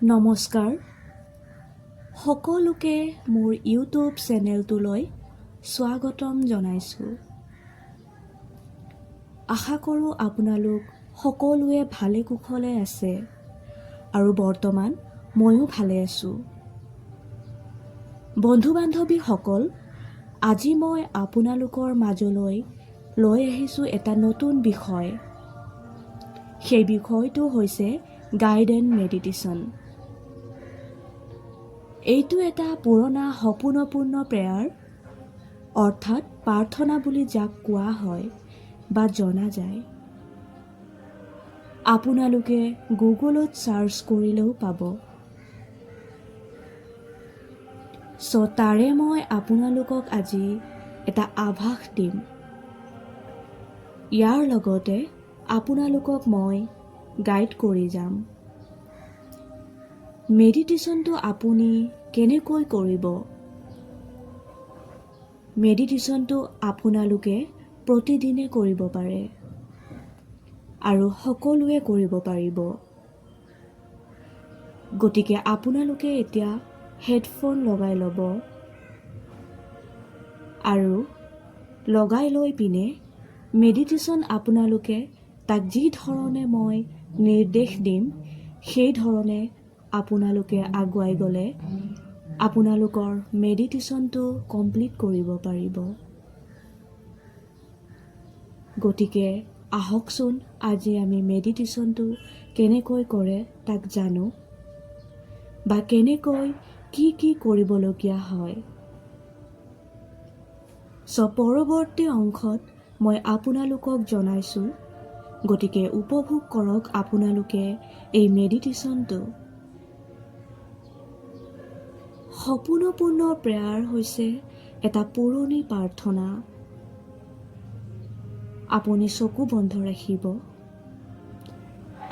নমস্কাৰ সকলোকে মোৰ ইউটিউব চেনেলটোলৈ স্বাগতম জনাইছোঁ। আশা কৰোঁ আপোনালোক সকলোৱে ভালে কুশলে আছে আৰু বৰ্তমান ময়ো ভালে আছোঁ। বন্ধু বান্ধৱীসকল, আজি মই আপোনালোকৰ মাজলৈ লৈ আহিছোঁ এটা নতুন বিষয়। সেই বিষয়টো হৈছে গাইডেড মেডিটেশ্যন। এইটো এটা পুৰণা সপোনপূৰ্ণ প্ৰেয়াৰ, অৰ্থাৎ প্ৰাৰ্থনা বুলি যাক কোৱা হয় বা জনা যায়। আপোনালোকে গুগলত চাৰ্চ কৰিলেও পাব। তাৰে মই আপোনালোকক আজি এটা আভাস দিম। ইয়াৰ লগতে আপোনালোকক মই গাইড কৰি যাম। মেডিটেশ্যনটো আপুনি কেনেকৈ কৰিব? মেডিটেশ্যনটো আপোনালোকে প্ৰতিদিনে কৰিব পাৰে আৰু সকলোৱে কৰিব পাৰিব। গতিকে আপোনালোকে এতিয়া হেডফোন লগাই ল'ব আৰু লগাই লৈ পিনে মেডিটেশ্যন আপোনালোকে তাক যি ধৰণে মই নিৰ্দেশ দিম সেই ধৰণে আপোনালোকে আগুৱাই গ'লে আপোনালোকৰ মেডিটেশ্যনটো কমপ্লিট কৰিব পাৰিব। গতিকে আহকচোন আজি আমি মেডিটেশ্যনটো কেনেকৈ কৰে তাক জানো, বা কেনেকৈ কি কৰিবলগীয়া হয়। পৰৱৰ্তী অংশত মই আপোনালোকক জনাইছোঁ। গতিকে উপভোগ কৰক আপোনালোকে এই মেডিটেশ্যনটো। সপোনপূৰ্ণ প্ৰেয়াৰ হৈছে এটা পুৰণি প্ৰাৰ্থনা। আপুনি চকু বন্ধ ৰাখিব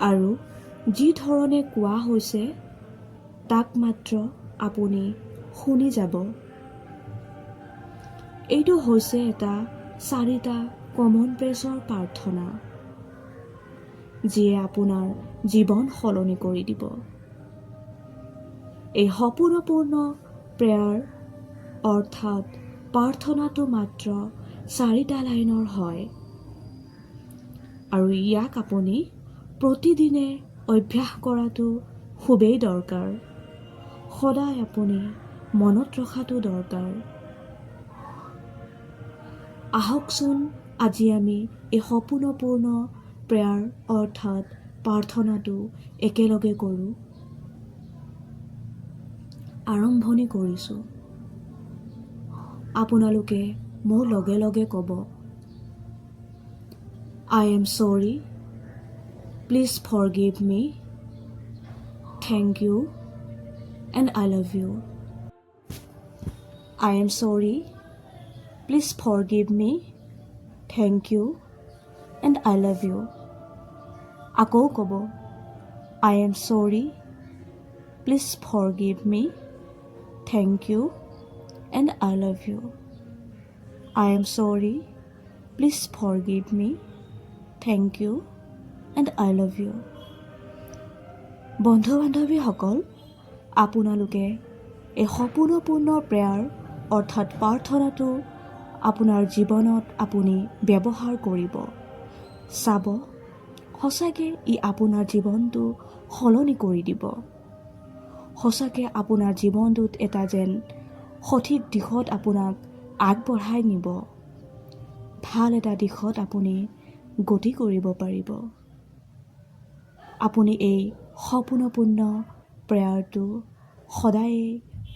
আৰু যি ধৰণে কোৱা হৈছে তাক মাত্ৰ আপুনি শুনি যাব। এইটো হৈছে এটা 4টা কমন প্ৰেছৰ প্ৰাৰ্থনা, যিয়ে আপোনাৰ জীৱন সলনি কৰি দিব। এই সপোনপূৰ্ণ প্ৰেয়াৰ অৰ্থাৎ প্ৰাৰ্থনাটো মাত্ৰ 4টা লাইনৰ হয় আৰু ইয়াক আপুনি প্ৰতিদিনে অভ্যাস কৰাটো খুবেই দৰকাৰ। সদায় আপুনি মনত ৰখাটো দৰকাৰ। আহকচোন আজি আমি এই সপোনপূৰ্ণ প্ৰেয়াৰ অৰ্থাৎ প্ৰাৰ্থনাটো একেলগে কৰোঁ। আৰম্ভণি কৰিছোঁ। আপোনালোকে মোৰ লগে লগে ক'ব, I am sorry, please forgive me, thank you and I love you. I am sorry, please forgive me, thank you and I love you. আকৌ ক'ব, I am sorry, please forgive me, thank you and I love you. I am sorry, please forgive me, thank you and I love you. বন্ধু বান্ধৱীসকল, আপোনালোকে এই সপোনপূৰ্ণ prayer অৰ্থাৎ প্ৰাৰ্থনাটো আপোনাৰ জীৱনত আপুনি ব্যৱহাৰ কৰিব। চাব, সঁচাকৈ ই আপোনাৰ জীৱনটো সলনি কৰি দিব। সঁচাকৈ আপোনাৰ জীৱনটোত এটা যেন সঠিক দিশত আপোনাক আগবঢ়াই নিব। ভাল এটা দিশত আপুনি গতি কৰিব পাৰিব। আপুনি এই সপোনপূৰ্ণ প্ৰেয়াৰটো সদায়ে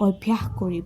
অভ্যাস কৰিব।